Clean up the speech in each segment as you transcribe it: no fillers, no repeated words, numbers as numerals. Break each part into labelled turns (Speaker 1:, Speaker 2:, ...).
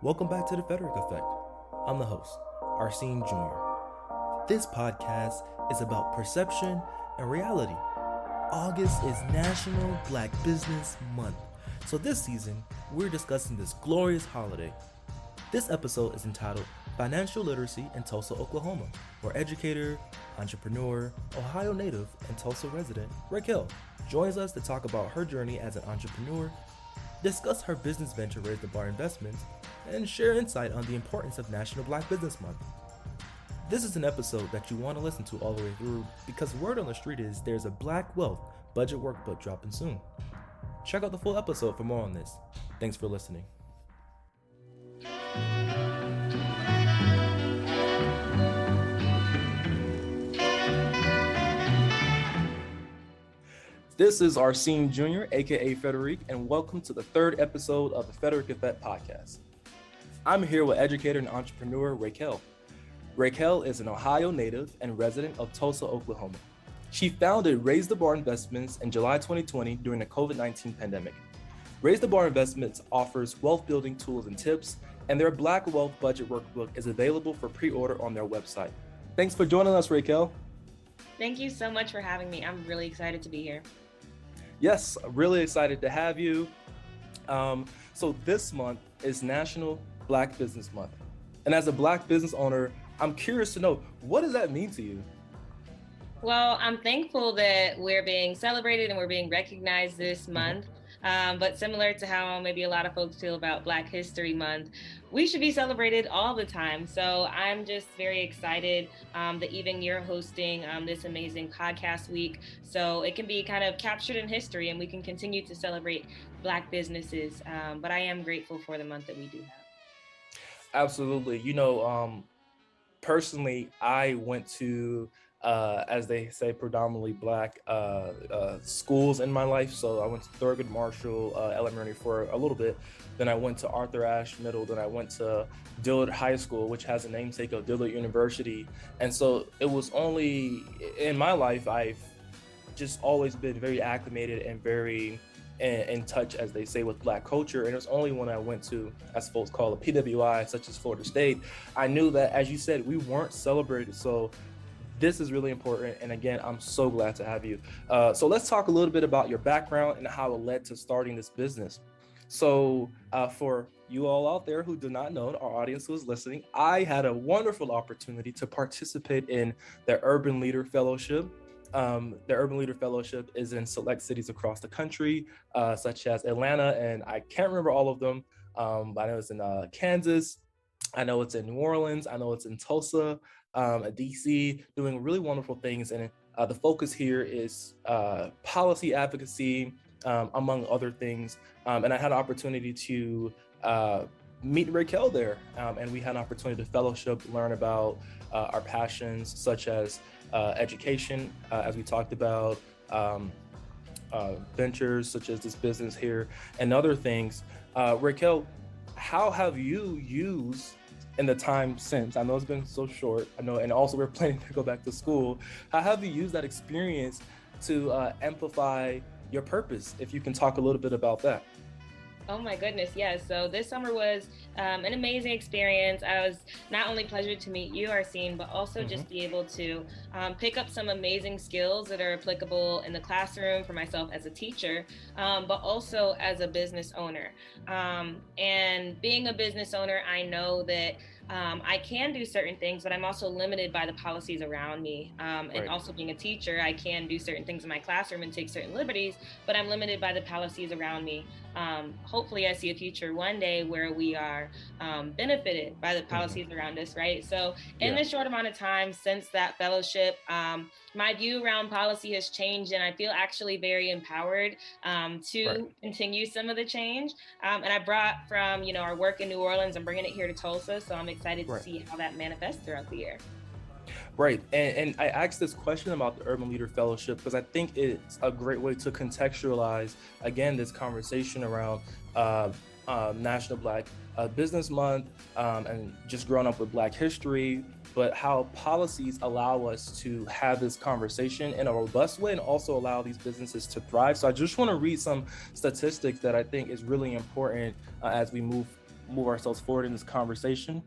Speaker 1: Welcome back to the Frederiq Effect. I'm the host, Arsene Jr. This podcast is about perception and reality. August is National Black Business Month, so this season we're discussing this glorious holiday. This episode is entitled Financial Literacy in Tulsa, Oklahoma, where educator, entrepreneur, Ohio native, and Tulsa resident Raquel joins us to talk about her journey as an entrepreneur, discuss her business venture Raise the Bar Investments, and share insight on the importance of National Black Business Month. This is an episode that you want to listen to all the way through because word on the street is there's a Black Wealth budget workbook dropping soon. Check out the full episode for more on this. Thanks for listening. This is Arsene Jr., aka Frederiq, and welcome to the third episode of the Frederiq Effect podcast. I'm here with educator and entrepreneur Raquel. Raquel is an Ohio native and resident of Tulsa, Oklahoma. She founded Raise the Bar Investments in July 2020 during the COVID-19 pandemic. Raise the Bar Investments offers wealth building tools and tips, and their Black Wealth Budget Workbook is available for pre-order on their website. Thanks for joining us, Raquel.
Speaker 2: Thank you so much for having me. I'm really excited to be here.
Speaker 1: Yes, really excited to have you. So this month is National Black Business Month. And as a Black business owner, I'm curious to know, what does that mean to you?
Speaker 2: Well, I'm thankful that we're being celebrated and we're being recognized this month. But similar to how maybe a lot of folks feel about Black History Month, we should be celebrated all the time. So I'm just very excited that even you're hosting this amazing podcast week. So it can be kind of captured in history and we can continue to celebrate Black businesses. But I am grateful for the month that we do have.
Speaker 1: Absolutely. Personally, I went to as they say, predominantly Black schools in my life. So I went to Thurgood Marshall Elementary for a little bit. Then I went to Arthur Ashe Middle. Then I went to Dillard High School, which has a namesake of Dillard University. And so it was only in my life, I've just always been very acclimated and very in touch, as they say, with Black culture. And it was only when I went to, as folks call it, PWI, such as Florida State, I knew that, as you said, we weren't celebrated. So this is really important. And again, I'm so glad to have you. So let's talk a little bit about your background and how it led to starting this business. So for you all out there who do not know, our audience who is listening, I had a wonderful opportunity to participate in the Urban Leader Fellowship. The Urban Leader Fellowship is in select cities across the country, such as Atlanta, and I can't remember all of them, but I know it's in Kansas, I know it's in New Orleans, I know it's in Tulsa, DC, doing really wonderful things. And the focus here is policy advocacy, among other things. And I had an opportunity to meet Raquel there. And we had an opportunity to fellowship, learn about our passions, such as education, as we talked about, ventures such as this business here, and other things. Raquel, how have you used in the time since, I know it's been so short, I know, and also we're planning to go back to school, how have you used that experience to amplify your purpose? If you can talk a little bit about that.
Speaker 2: Oh my goodness, yes. So this summer was an amazing experience. I was not only pleasure to meet you, Arsene, but also just be able to pick up some amazing skills that are applicable in the classroom for myself as a teacher, but also as a business owner. And being a business owner, I know that I can do certain things, but I'm also limited by the policies around me. And also being a teacher, I can do certain things in my classroom and take certain liberties, but I'm limited by the policies around me. Hopefully I see a future one day where we are benefited by the policies around us, right? So in this short amount of time since that fellowship, my view around policy has changed, and I feel actually very empowered to continue some of the change. And I brought from, our work in New Orleans, I'm bringing it here to Tulsa. So I'm excited to see how that manifests throughout the year.
Speaker 1: Right. And I asked this question about the Urban Leader Fellowship because I think it's a great way to contextualize, again, this conversation around National Black Business Month and just growing up with Black history, but how policies allow us to have this conversation in a robust way and also allow these businesses to thrive. So I just want to read some statistics that I think is really important as we move move ourselves forward in this conversation.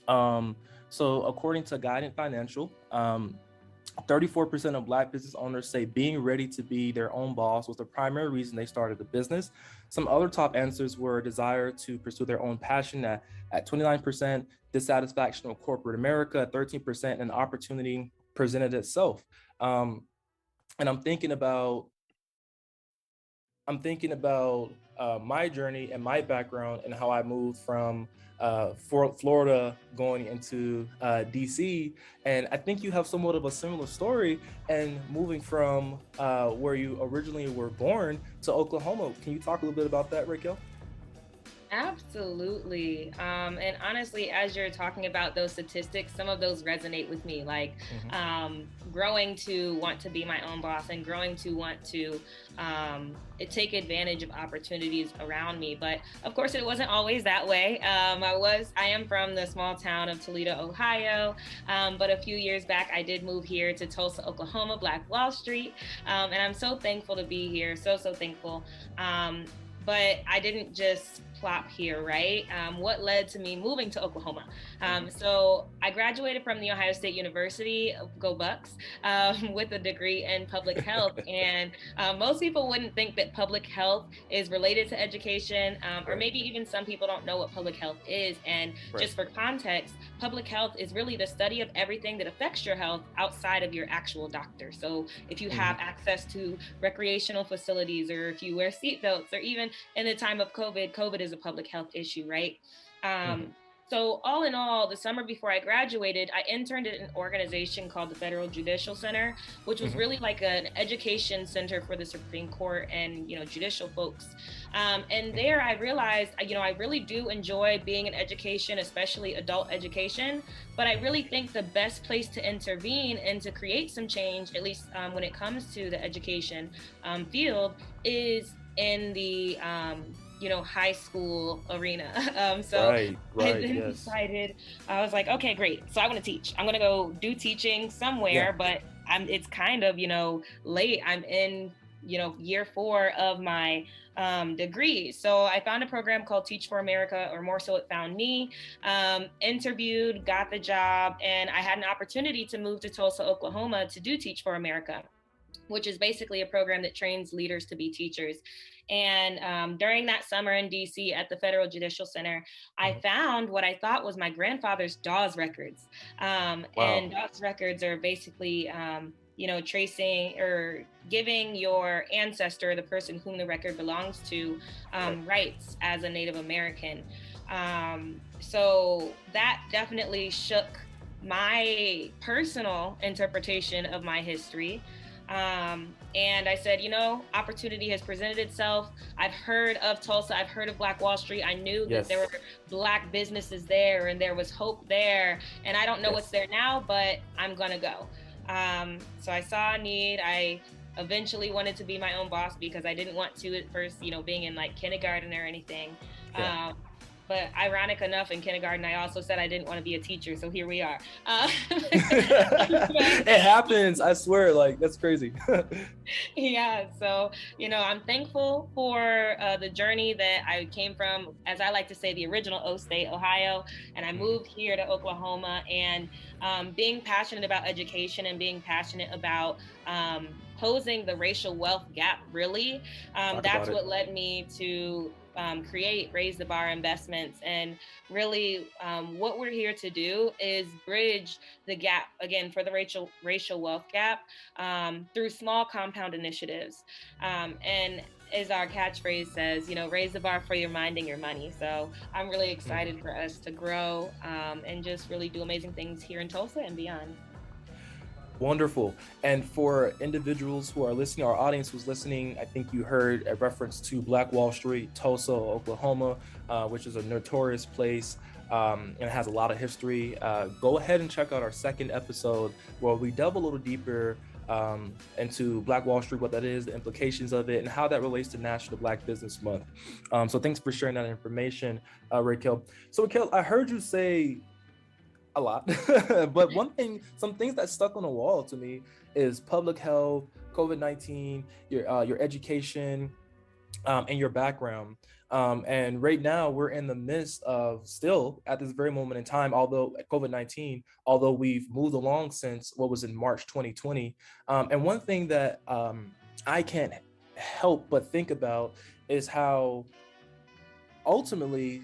Speaker 1: So according to Guidant Financial, 34% of Black business owners say being ready to be their own boss was the primary reason they started the business. Some other top answers were a desire to pursue their own passion at 29%, dissatisfaction with corporate America at 13%, and opportunity presented itself. Um, and I'm thinking about my journey and my background and how I moved from Florida going into DC. And I think you have somewhat of a similar story and moving from where you originally were born to Oklahoma. Can you talk a little bit about that, Raquel?
Speaker 2: Absolutely. And honestly, as you're talking about those statistics, some of those resonate with me. Like
Speaker 1: Mm-hmm.
Speaker 2: growing to want to be my own boss and growing to want to take advantage of opportunities around me. But of course, it wasn't always that way. I am from the small town of Toledo, Ohio. But a few years back, I did move here to Tulsa, Oklahoma, Black Wall Street. And I'm so thankful to be here. So thankful. But I didn't just plop here, right? What led to me moving to Oklahoma? So I graduated from the Ohio State University, go Bucks, with a degree in public health. And most people wouldn't think that public health is related to education, or maybe even some people don't know what public health is. And just for context, public health is really the study of everything that affects your health outside of your actual doctor. So if you have access to recreational facilities, or if you wear seatbelts, or even in the time of COVID is a public health issue, right? So all in all, the summer before I graduated, I interned at an organization called the Federal Judicial Center, which was really like an education center for the Supreme Court and, judicial folks. And there I realized, I really do enjoy being in education, especially adult education, but I really think the best place to intervene and to create some change, at least when it comes to the education field, is in the high school arena. I then decided, I was like, okay, great. So I want to teach. I'm going to go do teaching somewhere, but it's kind of, late. I'm in, year 4 of my degree. So I found a program called Teach for America, or more so it found me, interviewed, got the job, and I had an opportunity to move to Tulsa, Oklahoma to do Teach for America, which is basically a program that trains leaders to be teachers. And during that summer in DC at the Federal Judicial Center, I found what I thought was my grandfather's Dawes records. And Dawes records are basically, tracing or giving your ancestor, the person whom the record belongs to, rights as a Native American. So that definitely shook my personal interpretation of my history. And I said, opportunity has presented itself. I've heard of Tulsa. I've heard of Black Wall Street. I knew that there were Black businesses there and there was hope there. And I don't know what's there now, but I'm going to go. So I saw a need. I eventually wanted to be my own boss because I didn't want to at first, being in like kindergarten or anything. But ironic enough, in kindergarten, I also said I didn't want to be a teacher. So here we are.
Speaker 1: It happens. I swear, that's crazy.
Speaker 2: Yeah. So, I'm thankful for the journey that I came from, as I like to say, the original O State, Ohio. And I moved here to Oklahoma, and being passionate about education and being passionate about closing the racial wealth gap, really. That's what led me to create Raise the Bar Investments. And really what we're here to do is bridge the gap, again, for the racial wealth gap through small compound initiatives. And as our catchphrase says, raise the bar for your mind and your money. So I'm really excited for us to grow and just really do amazing things here in Tulsa and beyond.
Speaker 1: Wonderful. And for individuals who are listening, our audience who's listening, I think you heard a reference to Black Wall Street, Tulsa, Oklahoma, which is a notorious place and it has a lot of history. Go ahead and check out our second episode where we delve a little deeper into Black Wall Street, what that is, the implications of it, and how that relates to National Black Business Month. So thanks for sharing that information, Raquel. So Raquel, I heard you say a lot, but some things that stuck on the wall to me is public health, COVID-19, your education. and your background. And right now, we're in the midst of still at this very moment in time, although COVID-19, although we've moved along since what was in March 2020. And one thing that I can't help but think about is how ultimately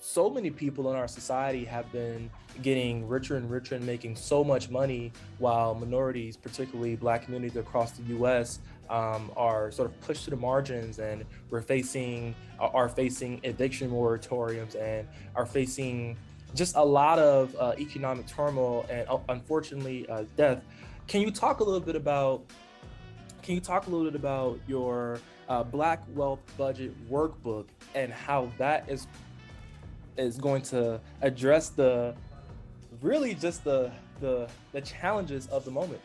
Speaker 1: so many people in our society have been getting richer and richer and making so much money, while minorities, particularly Black communities across the U.S., are sort of pushed to the margins, and we're facing are facing eviction moratoriums and are facing just a lot of economic turmoil and unfortunately death. Can you talk a little bit about your Black Wealth Budget Workbook and how that is going to address the really just the challenges of the moment?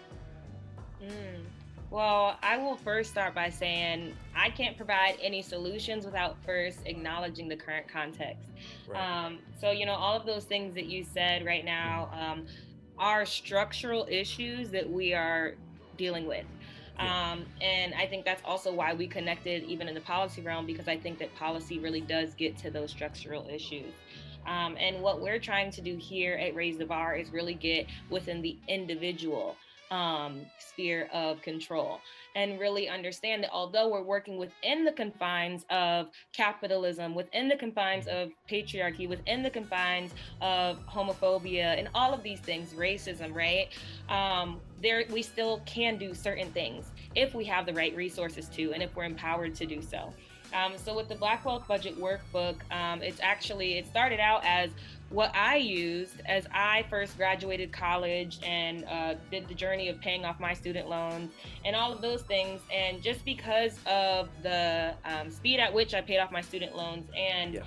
Speaker 2: Mm. Well, I will first start by saying I can't provide any solutions without first acknowledging the current context.
Speaker 1: Right.
Speaker 2: So, all of those things that you said right now are structural issues that we are dealing with.
Speaker 1: Yeah.
Speaker 2: And I think that's also why we connected even in the policy realm, because I think that policy really does get to those structural issues. And what we're trying to do here at Raise the Bar is really get within the individual sphere of control and really understand that although we're working within the confines of capitalism, within the confines of patriarchy, within the confines of homophobia and all of these things, racism, right? There we still can do certain things if we have the right resources to, and if we're empowered to do so. So with the Black Wealth Budget Workbook, it started out as what I used as I first graduated college and did the journey of paying off my student loans and all of those things. And just because of the speed at which I paid off my student loans and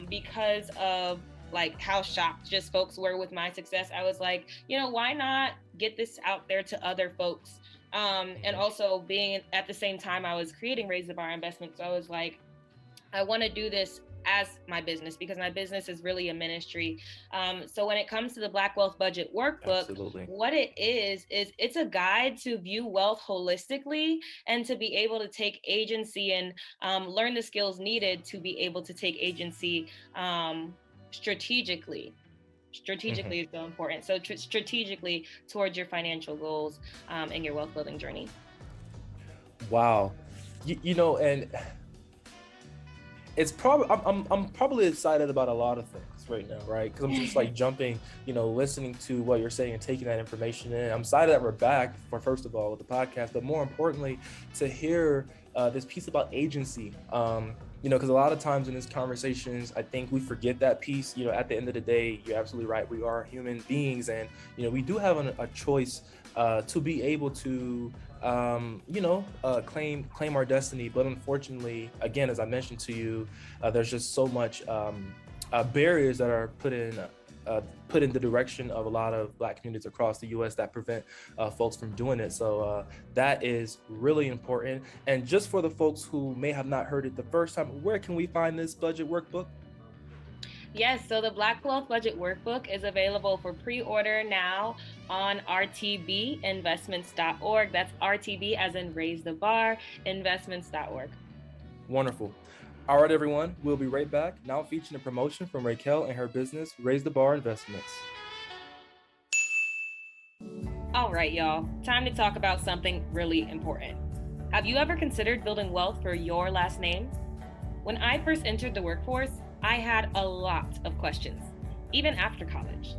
Speaker 2: because of like how shocked just folks were with my success, I was like, why not get this out there to other folks? And also being at the same time I was creating Raise the Bar Investments. So I was like, I want to do this as my business because my business is really a ministry. So when it comes to the Black Wealth Budget Workbook,
Speaker 1: Absolutely.
Speaker 2: what it is it's a guide to view wealth holistically and to be able to take agency and learn the skills needed to be able to take agency strategically. Strategically is so important. So strategically towards your financial goals and your wealth building journey.
Speaker 1: Wow. And it's probably I'm probably excited about a lot of things right now, right? Because I'm just like jumping, listening to what you're saying and taking that information in. I'm excited that we're back for, first of all, with the podcast, but more importantly, to hear this piece about agency. Because a lot of times in these conversations, I think we forget that piece. At the end of the day, you're absolutely right. We are human beings, and we do have a choice to be able to claim our destiny. But unfortunately, again, as I mentioned to you, there's just so much barriers that are put in the direction of a lot of Black communities across the U.S. that prevent folks from doing it. So that is really important. And just for the folks who may have not heard it the first time, where can we find this budget workbook?
Speaker 2: Yes, so the Black Wealth Budget Workbook is available for pre-order now on rtbinvestments.org. That's RTB as in Raise the Bar, investments.org.
Speaker 1: Wonderful. All right, everyone, we'll be right back. Now featuring a promotion from Raquel and her business, Raise the Bar Investments.
Speaker 2: All right, y'all, time to talk about something really important. Have you ever considered building wealth for your last name? When I first entered the workforce, I had a lot of questions, even after college.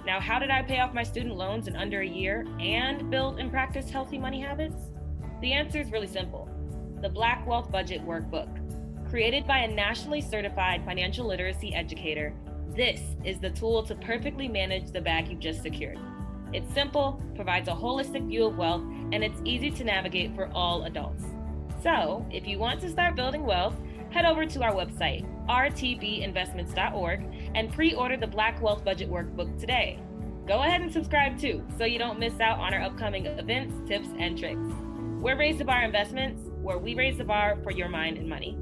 Speaker 2: Now, how did I pay off my student loans in under a year and build and practice healthy money habits? The answer is really simple. The Black Wealth Budget Workbook. Created by a nationally certified financial literacy educator, this is the tool to perfectly manage the bag you've just secured. It's simple, provides a holistic view of wealth, and it's easy to navigate for all adults. So, if you want to start building wealth, head over to our website, rtbinvestments.org, and pre-order the Black Wealth Budget Workbook today. Go ahead and subscribe too, so you don't miss out on our upcoming events, tips, and tricks. We're Raise the Bar Investments, where we raise the bar for your mind and money.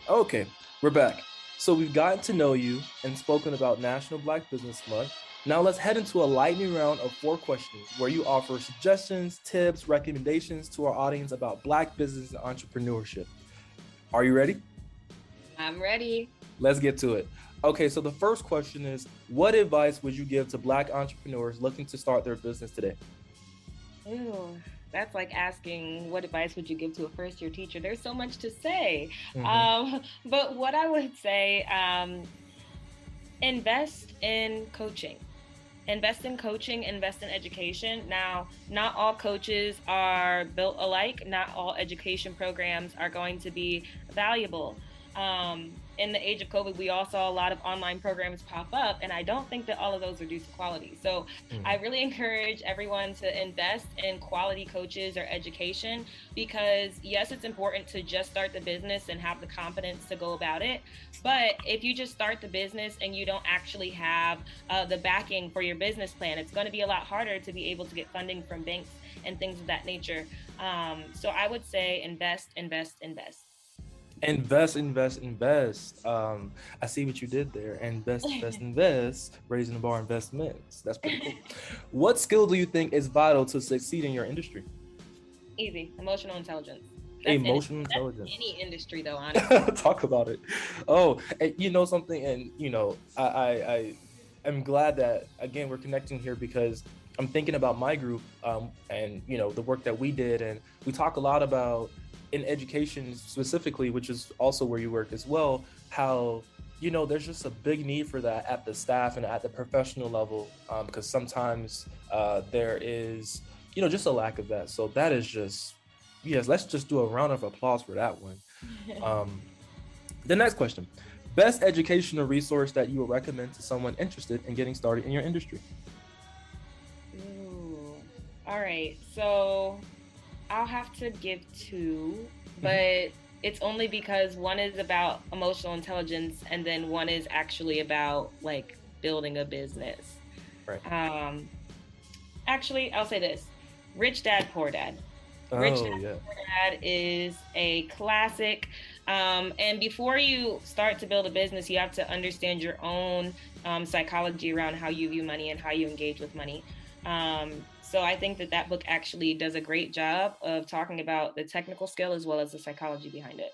Speaker 1: Okay, we're back. So we've gotten to know you and spoken about National Black Business Month. Now let's head into a lightning round of 4 questions where you offer suggestions, tips, recommendations to our audience about Black business and entrepreneurship. Are you ready?
Speaker 2: I'm ready.
Speaker 1: Let's get to it. Okay, so the first question is, what advice would you give to Black entrepreneurs looking to start their business today?
Speaker 2: Ooh, that's like asking what advice would you give to a first year teacher? There's so much to say.
Speaker 1: Mm-hmm.
Speaker 2: But what I would say, invest in coaching. Invest in coaching, invest in education. Now, not all coaches are built alike. Not all education programs are going to be valuable. In the age of COVID, we all saw a lot of online programs pop up, and I don't think that all of those reduce quality. So I really encourage everyone to invest in quality coaches or education, because yes, it's important to just start the business and have the confidence to go about it. But if you just start the business and you don't actually have the backing for your business plan, it's going to be a lot harder to be able to get funding from banks and things of that nature. So I would say invest, invest, invest.
Speaker 1: Invest, invest, invest. I see what you did there. Invest, invest, invest. Raising the bar investments. That's pretty cool. What skill do you think is vital to succeed in your industry?
Speaker 2: Easy. Emotional intelligence.
Speaker 1: Emotional intelligence.
Speaker 2: That's any industry, though, honestly.
Speaker 1: Talk about it. Oh, and you know something, and I am glad that again we're connecting here, because I'm thinking about my group, and the work that we did, and we talk a lot about in education specifically, which is also where you work as well, how there's just a big need for that at the staff and at the professional level, because sometimes there is just a lack of that. So that is just, yes, let's just do a round of applause for that one. The next question: best educational resource that you would recommend to someone interested in getting started in your industry?
Speaker 2: Ooh. All right, so I'll have to give 2, but it's only because one is about emotional intelligence and then one is actually about like building a business.
Speaker 1: Right.
Speaker 2: Actually, I'll say this: Rich Dad, Poor Dad. Rich Dad, Poor Dad is a classic. And before you start to build a business, you have to understand your own psychology around how you view money and how you engage with money. So I think that book actually does a great job of talking about the technical skill as well as the psychology behind it.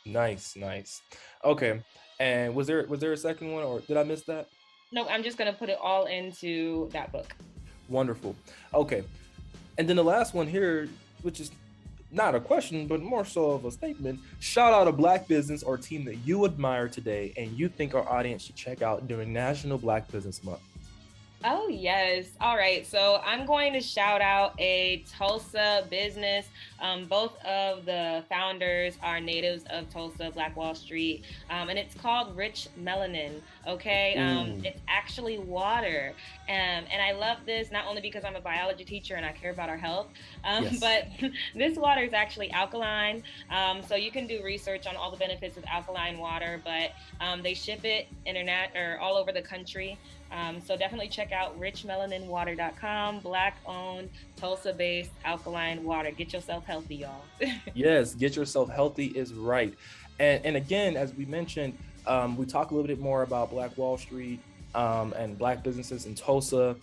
Speaker 1: Nice, nice. Okay. And was there a second one, or did I miss that?
Speaker 2: No, I'm just gonna put it all into that book.
Speaker 1: Wonderful. Okay. And then the last one here, which is not a question, but more so of a statement: shout out a Black business or team that you admire today and you think our audience should check out during National Black Business Month.
Speaker 2: Oh, yes. All right. So I'm going to shout out a Tulsa business. Both of the founders are natives of Tulsa, Black Wall Street, and it's called Rich Melanin. Okay. It's actually water. And I love this not only because I'm a biology teacher and I care about our health,
Speaker 1: Yes.
Speaker 2: but this water is actually alkaline. So you can do research on all the benefits of alkaline water, but they ship it all over the country. So definitely check out richmelaninwater.com. Black owned, Tulsa based alkaline water. Get yourself healthy, y'all.
Speaker 1: Yes, get yourself healthy is right. And again, as we mentioned, we talk a little bit more about Black Wall Street and Black businesses in Tulsa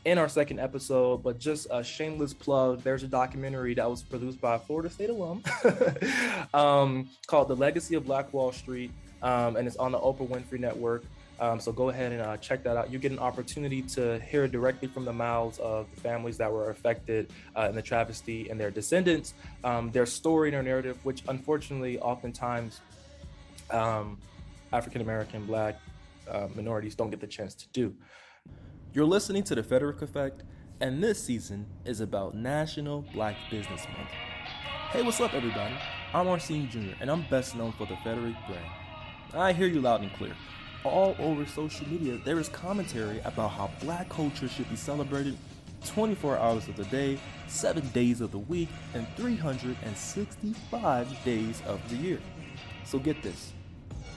Speaker 1: in our second episode, but just a shameless plug: there's a documentary that was produced by a Florida State alum called The Legacy of Black Wall Street, and it's on the Oprah Winfrey Network. So go ahead and check that out. You get an opportunity to hear directly from the mouths of the families that were affected in the travesty and their descendants, their story and their narrative, which unfortunately oftentimes African-American, Black minorities don't get the chance to do. You're listening to The Frederiq Effect, and this season is about National Black Business Month. Hey, what's up, everybody? I'm Arsene Jr., and I'm best known for the Frederiq brand. I hear you loud and clear. All over social media, there is commentary about how Black culture should be celebrated 24 hours of the day, 7 days of the week, and 365 days of the year. So get this: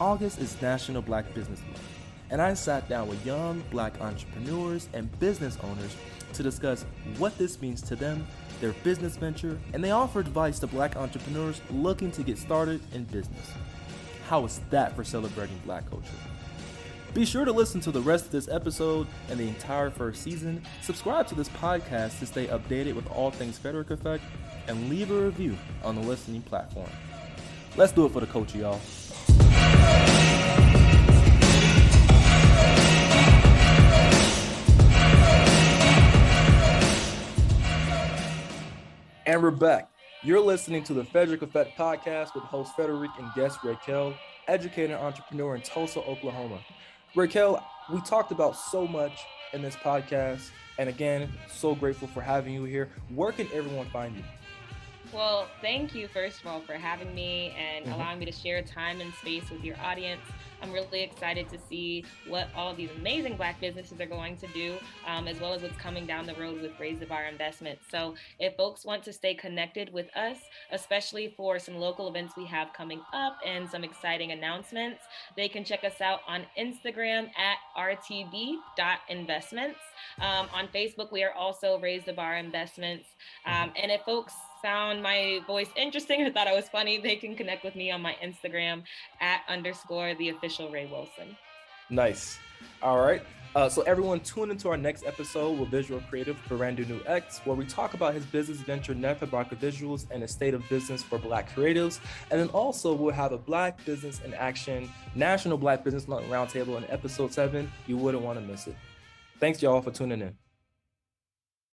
Speaker 1: August is National Black Business Month, and I sat down with young Black entrepreneurs and business owners to discuss what this means to them, their business venture, and they offer advice to Black entrepreneurs looking to get started in business. How is that for celebrating Black culture? Be sure to listen to the rest of this episode and the entire first season. Subscribe to this podcast to stay updated with all things Frederiq Effect, and leave a review on the listening platform. Let's do it for the coach, y'all. And we're back. You're listening to the Frederiq Effect podcast with host Frederiq and guest Raquel, educator and entrepreneur in Tulsa, Oklahoma. Raquel, we talked about so much in this podcast, and again, so grateful for having you here. Where can everyone find you?
Speaker 2: Well, thank you, first of all, for having me and allowing me to share time and space with your audience. I'm really excited to see what all of these amazing Black businesses are going to do, as well as what's coming down the road with Raise the Bar Investments. So if folks want to stay connected with us, especially for some local events we have coming up and some exciting announcements, they can check us out on Instagram at rtb.investments. On Facebook, we are also Raise the Bar Investments. And if folks found my voice interesting or thought I was funny, they can connect with me on my Instagram at _the_official Ray Wilson.
Speaker 1: Nice. All right. So everyone tune into our next episode with visual creative Barandu New X, where we talk about his business venture, Nefabraka Visuals, and the state of business for Black creatives. And then also we'll have a Black Business in Action, National Black Business Roundtable in episode 7. You wouldn't want to miss it. Thanks y'all for tuning in.